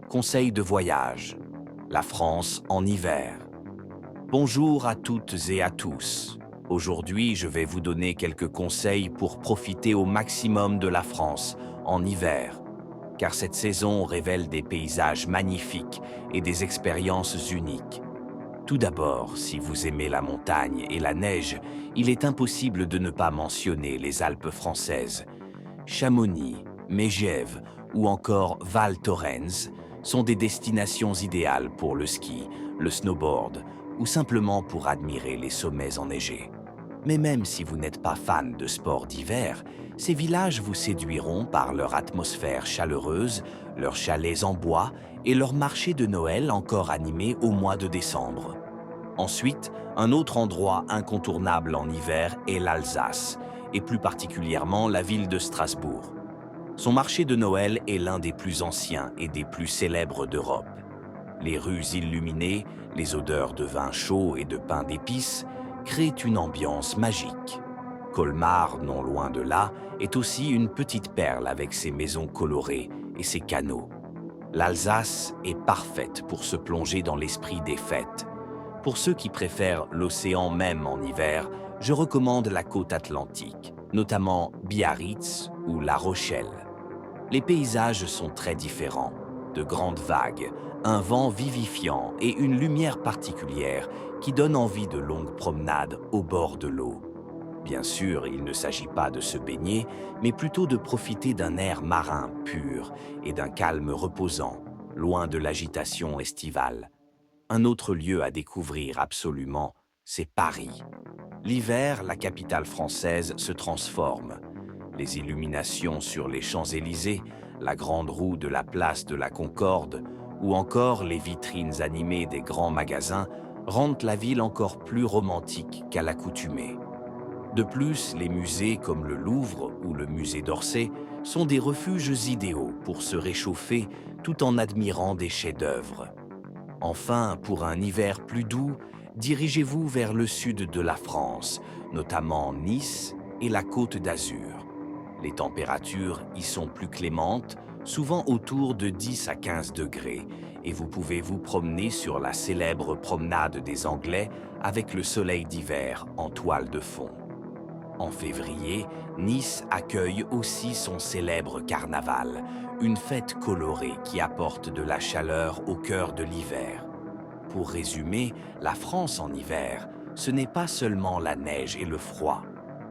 Conseil de voyage. La France en hiver. Bonjour à toutes et à tous. Aujourd'hui, je vais vous donner quelques conseils pour profiter au maximum de la France en hiver, car cette saison révèle des paysages magnifiques et des expériences uniques. Tout d'abord, si vous aimez la montagne et la neige, il est impossible de ne pas mentionner les Alpes françaises. Chamonix, Megève ou encore Val Thorens sont des destinations idéales pour le ski, le snowboard ou simplement pour admirer les sommets enneigés. Mais même si vous n'êtes pas fan de sport d'hiver, ces villages vous séduiront par leur atmosphère chaleureuse, leurs chalets en bois et leurs marchés de Noël encore animés au mois de décembre. Ensuite, un autre endroit incontournable en hiver est l'Alsace, et plus particulièrement la ville de Strasbourg. Son marché de Noël est l'un des plus anciens et des plus célèbres d'Europe. Les rues illuminées, les odeurs de vin chaud et de pain d'épices créent une ambiance magique. Colmar, non loin de là, est aussi une petite perle avec ses maisons colorées et ses canaux. L'Alsace est parfaite pour se plonger dans l'esprit des fêtes. Pour ceux qui préfèrent l'océan même en hiver, je recommande la côte atlantique, notamment Biarritz ou La Rochelle. Les paysages sont très différents. De grandes vagues, un vent vivifiant et une lumière particulière qui donnent envie de longues promenades au bord de l'eau. Bien sûr, il ne s'agit pas de se baigner, mais plutôt de profiter d'un air marin pur et d'un calme reposant, loin de l'agitation estivale. Un autre lieu à découvrir absolument, c'est Paris. L'hiver, la capitale française se transforme. Les illuminations sur les Champs-Élysées, la grande roue de la place de la Concorde ou encore les vitrines animées des grands magasins rendent la ville encore plus romantique qu'à l'accoutumée. De plus, les musées comme le Louvre ou le musée d'Orsay sont des refuges idéaux pour se réchauffer tout en admirant des chefs-d'œuvre. Enfin, pour un hiver plus doux, dirigez-vous vers le sud de la France, notamment Nice et la Côte d'Azur. Les températures y sont plus clémentes, souvent autour de 10 à 15 degrés, et vous pouvez vous promener sur la célèbre promenade des Anglais avec le soleil d'hiver en toile de fond. En février, Nice accueille aussi son célèbre carnaval, une fête colorée qui apporte de la chaleur au cœur de l'hiver. Pour résumer, la France en hiver, ce n'est pas seulement la neige et le froid.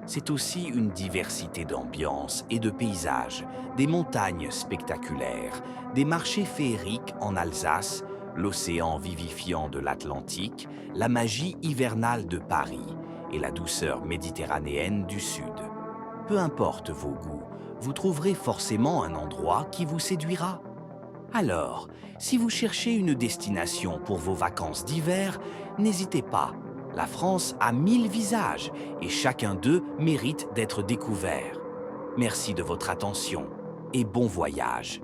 C'est aussi une diversité d'ambiances et de paysages, des montagnes spectaculaires, des marchés féeriques en Alsace, l'océan vivifiant de l'Atlantique, la magie hivernale de Paris et la douceur méditerranéenne du Sud. Peu importe vos goûts, vous trouverez forcément un endroit qui vous séduira. Alors, si vous cherchez une destination pour vos vacances d'hiver, n'hésitez pas. La France a 1000 visages et chacun d'eux mérite d'être découvert. Merci de votre attention et bon voyage.